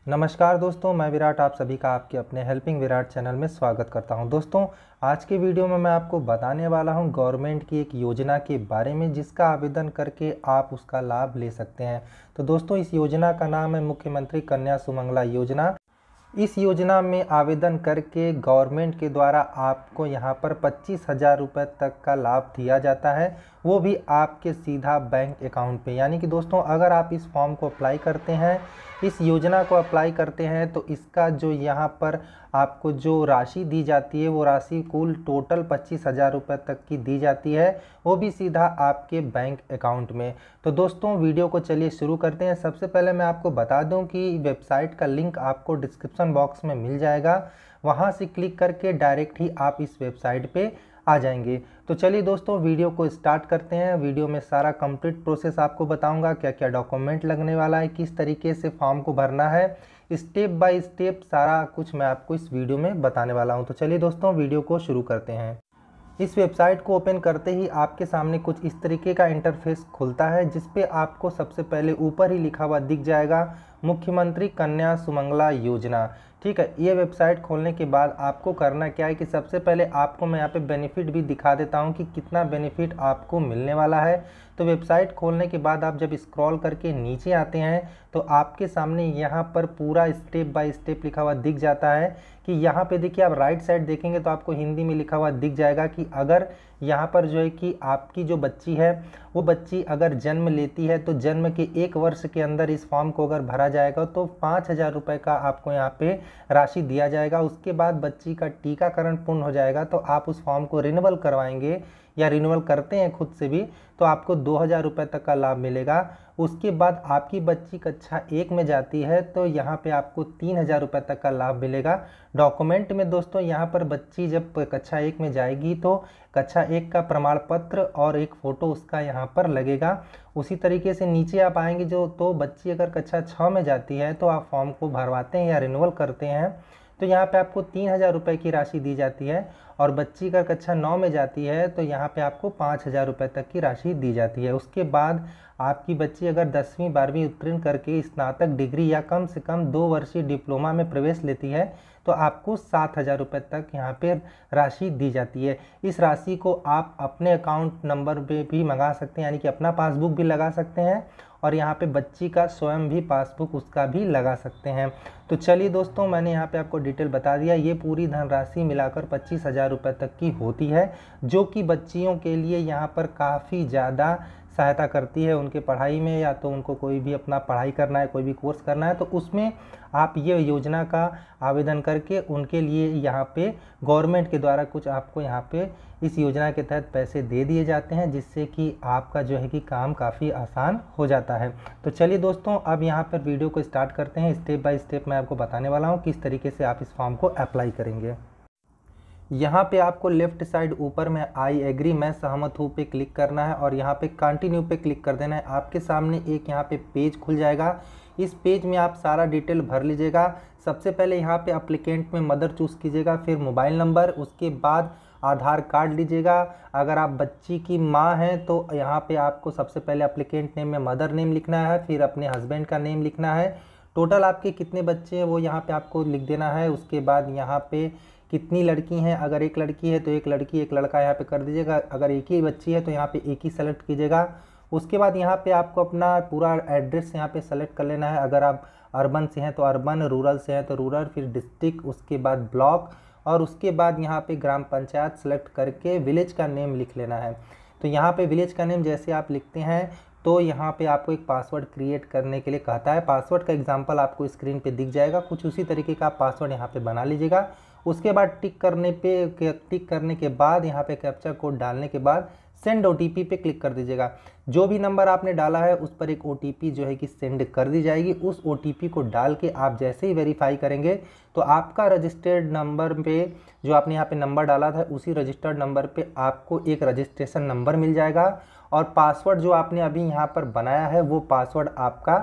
नमस्कार दोस्तों, मैं विराट आप सभी का आपके अपने हेल्पिंग विराट चैनल में स्वागत करता हूं। दोस्तों, आज के वीडियो में मैं आपको बताने वाला हूं गवर्नमेंट की एक योजना के बारे में जिसका आवेदन करके आप उसका लाभ ले सकते हैं। तो दोस्तों, इस योजना का नाम है मुख्यमंत्री कन्या सुमंगला योजना। इस योजना में आवेदन करके गवर्नमेंट के द्वारा आपको यहाँ पर 25,000 रुपये तक का लाभ दिया जाता है, वो भी आपके सीधा बैंक अकाउंट पे। यानी कि दोस्तों, अगर आप इस फॉर्म को अप्लाई करते हैं, इस योजना को अप्लाई करते हैं, तो इसका जो यहाँ पर आपको जो राशि दी जाती है वो राशि कुल टोटल 25,000 रुपये तक की दी जाती है, वो भी सीधा आपके बैंक अकाउंट में। तो दोस्तों, वीडियो को चलिए शुरू करते हैं। सबसे पहले मैं आपको बता दूं कि वेबसाइट का लिंक आपको डिस्क्रिप्शन बॉक्स में मिल जाएगा, वहां से क्लिक करके डायरेक्ट ही आप इस वेबसाइट पे आ जाएंगे। तो चलिए दोस्तों, वीडियो को स्टार्ट करते हैं। वीडियो में सारा कंप्लीट प्रोसेस आपको बताऊंगा, क्या क्या डॉक्यूमेंट लगने वाला है, किस तरीके से फॉर्म को भरना है, स्टेप बाय स्टेप सारा कुछ मैं आपको इस वीडियो में बताने वाला हूं। तो चलिए दोस्तों, वीडियो को शुरू करते हैं। इस वेबसाइट को ओपन करते ही आपके सामने कुछ इस तरीके का इंटरफेस खुलता है, जिस पे आपको सबसे पहले ऊपर ही लिखा हुआ दिख जाएगा मुख्यमंत्री कन्या सुमंगला योजना। ठीक है, ये वेबसाइट खोलने के बाद आपको करना क्या है कि सबसे पहले आपको मैं यहाँ पे बेनिफिट भी दिखा देता हूँ कि कितना बेनिफिट आपको मिलने वाला है। तो वेबसाइट खोलने के बाद आप जब स्क्रॉल करके नीचे आते हैं तो आपके सामने यहाँ पर पूरा स्टेप बाय स्टेप लिखा हुआ दिख जाता है कि यहाँ पे देखिए, आप राइट साइड देखेंगे तो आपको हिंदी में लिखा हुआ दिख जाएगा कि अगर यहाँ पर जो है कि आपकी जो बच्ची है वो बच्ची अगर जन्म लेती है तो जन्म के 1 वर्ष के अंदर इस फॉर्म को अगर भरा जाएगा तो 5,000 रुपये का आपको यहाँ पे राशि दिया जाएगा। उसके बाद बच्ची का टीकाकरण पूर्ण हो जाएगा तो आप उस फॉर्म को रिन्यूअल करवाएंगे या रिन्यूअल करते हैं खुद से भी तो आपको 2,000 रुपये तक का लाभ मिलेगा। उसके बाद आपकी बच्ची कक्षा 1 में जाती है तो यहाँ पे आपको 3,000 रुपये तक का लाभ मिलेगा। डॉक्यूमेंट में दोस्तों, यहाँ पर बच्ची जब कक्षा 1 में जाएगी तो कक्षा 1 का प्रमाण पत्र और एक फ़ोटो उसका यहाँ पर लगेगा। उसी तरीके से नीचे आप आएंगे तो बच्ची अगर कक्षा 6 में जाती है तो आप फॉर्म को भरवाते हैं या रिन्यूअल करते हैं तो यहाँ पे आपको 3,000 रुपये की राशि दी जाती है। और बच्ची अगर कक्षा 9 में जाती है तो यहाँ पे आपको 5,000 रुपये तक की राशि दी जाती है। उसके बाद आपकी बच्ची अगर 10वीं 12वीं उत्तीर्ण करके स्नातक डिग्री या कम से कम 2 वर्षीय डिप्लोमा में प्रवेश लेती है तो आपको 7,000 रुपये तक यहाँ पे राशि दी जाती है। इस राशि को आप अपने अकाउंट नंबर पे भी मंगा सकते हैं, यानी कि अपना पासबुक भी लगा सकते हैं और यहाँ पे बच्ची का स्वयं भी पासबुक उसका भी लगा सकते हैं। तो चलिए दोस्तों, मैंने यहाँ पे आपको डिटेल बता दिया। ये पूरी धनराशि मिलाकर 25,000 रुपये तक की होती है, जो कि बच्चियों के लिए यहाँ पर काफ़ी ज़्यादा सहायता करती है उनके पढ़ाई में, या तो उनको कोई भी अपना पढ़ाई करना है, कोई भी कोर्स करना है तो उसमें आप ये योजना का आवेदन करके उनके लिए यहाँ पे गवर्नमेंट के द्वारा कुछ आपको यहाँ पे इस योजना के तहत पैसे दे दिए जाते हैं, जिससे कि आपका जो है कि काम काफ़ी आसान हो जाता है। तो चलिए दोस्तों, अब यहाँ पर वीडियो को स्टार्ट करते हैं। स्टेप बाय स्टेप मैं आपको बताने वाला हूँ किस तरीके से आप इस फॉर्म को अप्लाई करेंगे। यहाँ पे आपको लेफ्ट साइड ऊपर में आई एग्री मैं सहमत हूँ पे क्लिक करना है और यहाँ पे कंटिन्यू पे क्लिक कर देना है। आपके सामने एक यहाँ पे पेज खुल जाएगा। इस पेज में आप सारा डिटेल भर लीजिएगा। सबसे पहले यहाँ पे अप्लीकेंट में मदर चूज़ कीजिएगा, फिर मोबाइल नंबर, उसके बाद आधार कार्ड लीजिएगा। अगर आप बच्ची की माँ हैं तो यहाँ पे आपको सबसे पहले अप्लीकेंट नेम में मदर नेम लिखना है, फिर अपने हस्बैंड का नेम लिखना है। टोटल आपके कितने बच्चे हैं वो यहाँ पे आपको लिख देना है। उसके बाद यहाँ पे कितनी लड़की हैं, अगर एक लड़की है तो एक लड़की एक लड़का यहाँ पे कर दीजिएगा। अगर एक ही बच्ची है तो यहाँ पे एक ही सेलेक्ट कीजिएगा। उसके बाद यहाँ पे आपको अपना पूरा एड्रेस यहाँ पे सेलेक्ट कर लेना है। अगर आप अर्बन से हैं तो अर्बन, रूरल से हैं तो रूरल, फिर डिस्ट्रिक्ट, उसके बाद ब्लॉक और उसके बाद यहाँ पे ग्राम पंचायत सेलेक्ट करके विलेज का नेम लिख लेना है। तो यहाँ पे विलेज का नेम जैसे आप लिखते हैं तो यहाँ पे आपको एक पासवर्ड क्रिएट करने के लिए कहता है। पासवर्ड का एग्जांपल आपको स्क्रीन पे दिख जाएगा, कुछ उसी तरीके का आप पासवर्ड यहाँ पे बना लीजिएगा। उसके बाद टिक करने के बाद यहाँ पे कैप्चा कोड डालने के बाद सेंड ओटीपी पे क्लिक कर दीजिएगा। जो भी नंबर आपने डाला है उस पर एक ओटीपी जो है कि सेंड कर दी जाएगी। उस ओटीपी को डाल के आप जैसे ही वेरीफाई करेंगे तो आपका रजिस्टर्ड नंबर पे जो आपने यहाँ पे नंबर डाला था उसी रजिस्टर्ड नंबर पे आपको एक रजिस्ट्रेशन नंबर मिल जाएगा और पासवर्ड जो आपने अभी यहाँ पर बनाया है वो पासवर्ड आपका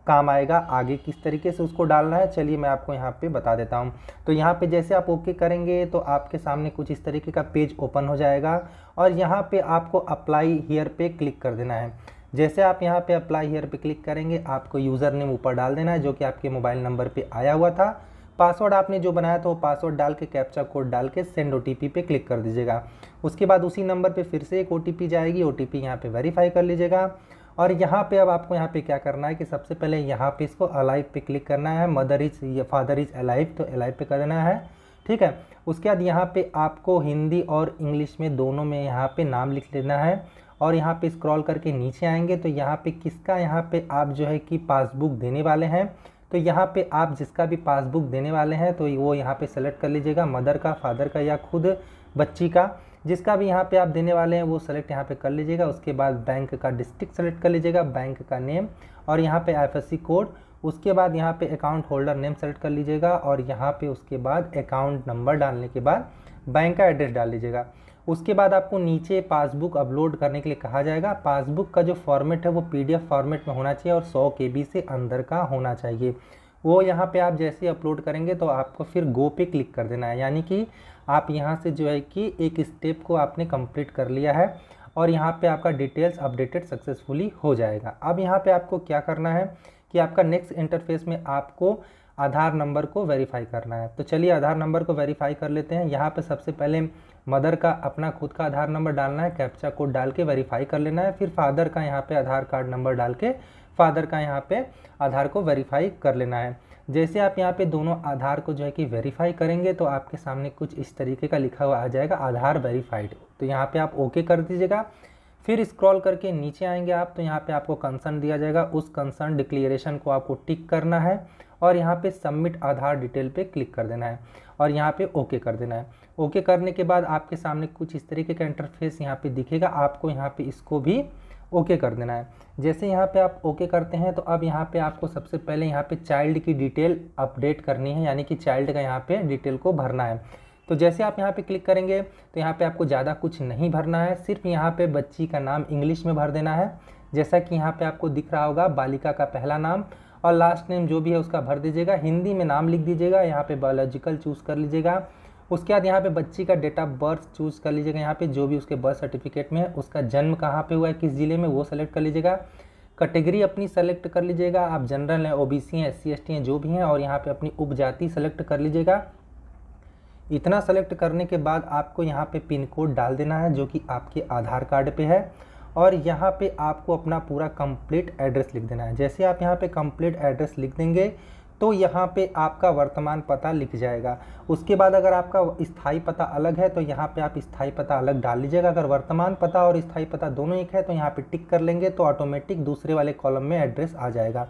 काम आएगा। आगे किस तरीके से उसको डालना है चलिए मैं आपको यहाँ पे बता देता हूँ। तो यहाँ पे जैसे आप ओके करेंगे तो आपके सामने कुछ इस तरीके का पेज ओपन हो जाएगा और यहाँ पे आपको अप्लाई हियर पे क्लिक कर देना है। जैसे आप यहाँ पे अप्लाई हियर पे क्लिक करेंगे, आपको यूज़र नेम ऊपर डाल देना है जो कि आपके मोबाइल नंबर पे आया हुआ था। पासवर्ड आपने जो बनाया था वो पासवर्ड डाल के कैप्चा कोड डाल के सेंड OTP पे क्लिक कर दीजिएगा। उसके बाद उसी नंबर पे फिर से एक OTP जाएगी, OTP यहाँ पे वेरीफाई कर लीजिएगा। और यहाँ पे अब आपको यहाँ पे क्या करना है कि सबसे पहले यहाँ पे इसको अलाइव पे क्लिक करना है। मदर इज या फादर इज अलाइव, तो अलाइव पे कर देना है, ठीक है। उसके बाद यहाँ पे आपको हिंदी और इंग्लिश में दोनों में यहाँ पे नाम लिख लेना है। और यहाँ पे स्क्रॉल करके नीचे आएंगे तो यहाँ पे किसका यहाँ पे आप जो है कि पासबुक देने वाले हैं, तो यहाँ पे आप जिसका भी पासबुक देने वाले हैं तो वो यहाँ पे सेलेक्ट कर लीजिएगा, मदर का, फादर का या खुद बच्ची का, जिसका भी यहाँ पे आप देने वाले हैं वो सेलेक्ट यहाँ पे कर लीजिएगा। उसके बाद बैंक का डिस्ट्रिक्ट सेलेक्ट कर लीजिएगा, बैंक का नेम और यहाँ पे IFSC कोड। उसके बाद यहाँ पे अकाउंट होल्डर नेम सेलेक्ट कर लीजिएगा और यहाँ पे उसके बाद अकाउंट नंबर डालने के बाद बैंक का एड्रेस डाल लीजिएगा। उसके बाद आपको नीचे पासबुक अपलोड करने के लिए कहा जाएगा। पासबुक का जो फॉर्मेट है वो PDF फॉर्मेट में होना चाहिए और 100 KB से अंदर का होना चाहिए। वो यहाँ पे आप जैसे ही अपलोड करेंगे तो आपको फिर गो पे क्लिक कर देना है, यानी कि आप यहाँ से जो है कि एक स्टेप को आपने कंप्लीट कर लिया है और यहाँ पे आपका डिटेल्स अपडेटेड सक्सेसफुली हो जाएगा। अब यहाँ पे आपको क्या करना है कि आपका नेक्स्ट इंटरफेस में आपको आधार नंबर को वेरीफाई करना है। तो चलिए आधार नंबर को वेरीफाई कर लेते हैं। यहाँ पे सबसे पहले मदर का अपना खुद का आधार नंबर डालना है, कैप्चा कोड डाल के वेरीफाई कर लेना है। फिर फादर का यहाँ पे आधार कार्ड नंबर डाल के फादर का यहाँ पे आधार को वेरीफाई कर लेना है। जैसे आप यहाँ पे दोनों आधार को जो है कि वेरीफाई करेंगे तो आपके सामने कुछ इस तरीके का लिखा हुआ आ जाएगा, आधार वेरीफाइड। तो यहाँ पे आप ओके कर दीजिएगा। फिर स्क्रॉल करके नीचे आएंगे आप तो यहाँ पे आपको कंसर्न दिया जाएगा, उस कंसर्न डिक्लेरेशन को आपको टिक करना है और यहाँ पे सबमिट आधार डिटेल पे क्लिक कर देना है और यहाँ पे ओके कर देना है। ओके करने के बाद आपके सामने कुछ इस तरीके का इंटरफेस यहाँ पे दिखेगा, आपको यहाँ पे इसको भी ओके कर देना है। जैसे यहाँ पे आप ओके करते हैं तो अब यहाँ पे आपको सबसे पहले यहाँ पे चाइल्ड की डिटेल अपडेट करनी है, यानी कि चाइल्ड का यहाँ पे डिटेल को भरना है। तो जैसे आप यहाँ पे क्लिक करेंगे तो यहाँ पे आपको ज़्यादा कुछ नहीं भरना है, सिर्फ यहाँ पे बच्ची का नाम इंग्लिश में भर देना है। जैसा कि यहाँ पे आपको दिख रहा होगा, बालिका का पहला नाम और लास्ट नेम जो भी है उसका भर दीजिएगा। हिंदी में नाम लिख दीजिएगा, यहाँ पे बायोलॉजिकल चूज़ कर लीजिएगा। उसके बाद यहाँ पे बच्ची का डेट ऑफ बर्थ चूज़ कर लीजिएगा, यहाँ पे जो भी उसके बर्थ सर्टिफिकेट में है उसका जन्म कहाँ पे हुआ है, किस ज़िले में, वो सेलेक्ट कर लीजिएगा। कैटेगरी अपनी सेलेक्ट कर लीजिएगा, आप जनरल हैं, OBC हैं, SC ST हैं, जो भी हैं, और यहाँ पे अपनी उपजाति सेलेक्ट कर लीजिएगा। इतना सेलेक्ट करने के बाद आपको यहाँ पे पिन कोड डाल देना है जो कि आपके आधार कार्ड पे है और यहाँ पे आपको अपना पूरा कंप्लीट एड्रेस लिख देना है। जैसे आप यहाँ पे कंप्लीट एड्रेस लिख देंगे तो यहाँ पे आपका वर्तमान पता लिख जाएगा। उसके बाद अगर आपका स्थायी पता अलग है तो यहाँ पे आप स्थायी पता अलग डाल लीजिएगा। अगर वर्तमान पता और स्थायी पता दोनों एक है तो यहाँ पे टिक कर लेंगे तो ऑटोमेटिक दूसरे वाले कॉलम में एड्रेस आ जाएगा।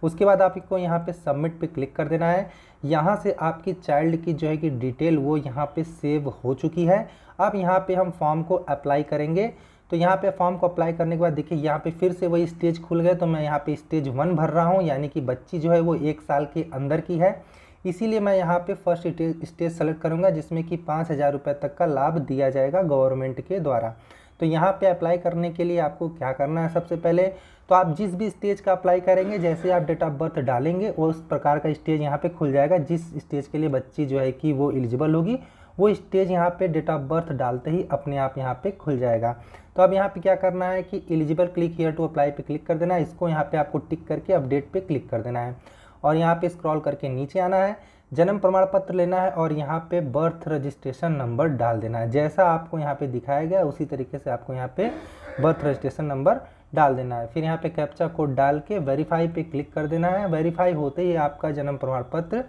उसके बाद आपको यहाँ पे सबमिट पे क्लिक कर देना है। यहाँ से आपकी चाइल्ड की जो है कि डिटेल वो यहाँ पे सेव हो चुकी है। अब यहाँ पे हम फॉर्म को अप्लाई करेंगे। तो यहाँ पे फॉर्म को अप्लाई करने के बाद देखिए यहाँ पे फिर से वही स्टेज खुल गए। तो मैं यहाँ पे स्टेज 1 भर रहा हूँ, यानी कि बच्ची जो है वो 1 साल के अंदर की है, इसीलिए मैं यहाँ पे फर्स्ट स्टेज सेलेक्ट करूँगा जिसमें कि 5,000 रुपये तक का लाभ दिया जाएगा गवर्नमेंट के द्वारा। तो यहाँ पे अप्लाई करने के लिए आपको क्या करना है, सबसे पहले तो आप जिस भी स्टेज का अप्लाई करेंगे, जैसे आप डेट ऑफ बर्थ डालेंगे उस प्रकार का स्टेज यहाँ पे खुल जाएगा। जिस स्टेज के लिए बच्ची जो है कि वो एलिजिबल होगी वो स्टेज यहाँ पे डेट ऑफ बर्थ डालते ही अपने आप यहाँ पे खुल जाएगा। तो अब यहाँ पे क्या करना है कि eligible click here to apply पे क्लिक कर देना है। इसको यहाँ पे आपको टिक करके अपडेट पे क्लिक कर देना है और यहाँ पे स्क्रॉल करके नीचे आना है, जन्म प्रमाण पत्र लेना है और यहाँ पे बर्थ रजिस्ट्रेशन नंबर डाल देना है। जैसा आपको यहाँ पे दिखाया गया उसी तरीके से आपको यहाँ पे बर्थ रजिस्ट्रेशन नंबर डाल देना है। फिर यहाँ पे कैप्चा कोड डाल के वेरीफाई पे क्लिक कर देना है। वेरीफाई होते ही आपका जन्म प्रमाण पत्र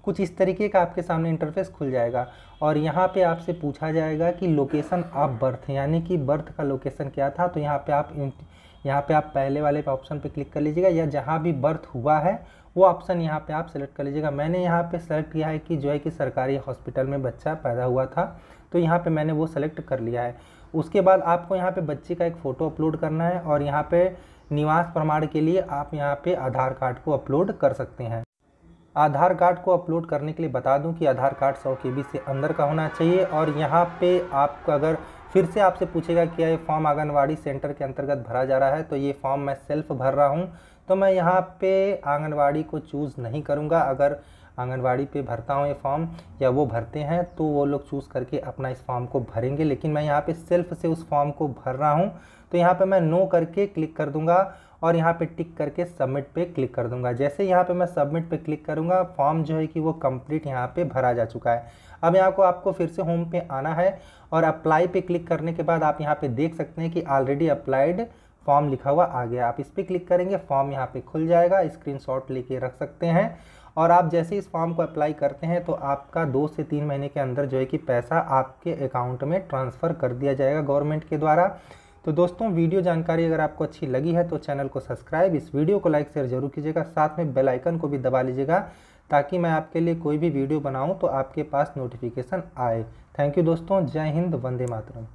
कुछ इस तरीके का आपके सामने इंटरफेस खुल जाएगा और यहाँ पे आपसे पूछा जाएगा कि लोकेशन ऑफ बर्थ, यानी कि बर्थ का लोकेशन क्या था। तो यहाँ पे आप पहले वाले ऑप्शन पे क्लिक कर लीजिएगा या जहाँ भी बर्थ हुआ है वो ऑप्शन यहाँ पे आप सेलेक्ट कर लीजिएगा। मैंने यहाँ पे सेलेक्ट किया है कि जो है कि सरकारी हॉस्पिटल में बच्चा पैदा हुआ था, तो यहाँ पे मैंने वो सेलेक्ट कर लिया है। उसके बाद आपको यहाँ पे बच्चे का एक फ़ोटो अपलोड करना है और यहाँ पे निवास प्रमाण के लिए आप यहाँ पे आधार कार्ड को अपलोड कर सकते हैं। आधार कार्ड को अपलोड करने के लिए बता दूं कि आधार कार्ड 100 KB से अंदर का होना चाहिए। और यहाँ पे आपको अगर फिर से आपसे पूछेगा कि ये फॉर्म आंगनवाड़ी सेंटर के अंतर्गत भरा जा रहा है, तो ये फॉर्म मैं सेल्फ भर रहा हूँ, तो मैं यहाँ पे आंगनवाड़ी को चूज़ नहीं करूँगा। अगर आंगनवाड़ी पे भरता हूँ ये फॉर्म या वो भरते हैं, तो वो लोग चूज़ करके अपना इस फॉर्म को भरेंगे। लेकिन मैं यहाँ पे सेल्फ से उस फॉर्म को भर रहा हूँ, तो यहाँ पे मैं नो करके क्लिक कर दूंगा और यहाँ पे टिक करके सबमिट पे क्लिक कर दूंगा। जैसे यहाँ पे मैं सबमिट पे क्लिक करूँगा, फॉर्म जो है कि वो कंप्लीट यहाँ पे भरा जा चुका है। अब यहाँ को आपको फिर से होम पे आना है और अप्लाई पे क्लिक करने के बाद आप यहाँ पे देख सकते हैं कि ऑलरेडी अप्लाइड फॉर्म लिखा हुआ आ गया। आप इस पर क्लिक करेंगे, फॉर्म यहाँ पे खुल जाएगा, स्क्रीनशॉट लेके रख सकते हैं। और आप जैसे इस फॉर्म को अप्लाई करते हैं तो आपका 2 से 3 महीने के अंदर जो है कि पैसा आपके अकाउंट में ट्रांसफ़र कर दिया जाएगा गवर्नमेंट के द्वारा। तो दोस्तों, वीडियो जानकारी अगर आपको अच्छी लगी है तो चैनल को सब्सक्राइब, इस वीडियो को लाइक शेयर जरूर कीजिएगा, साथ में बेल आइकन को भी दबा लीजिएगा ताकि मैं आपके लिए कोई भी वीडियो बनाऊं तो आपके पास नोटिफिकेशन आए। थैंक यू दोस्तों, जय हिंद, वंदे मातरम।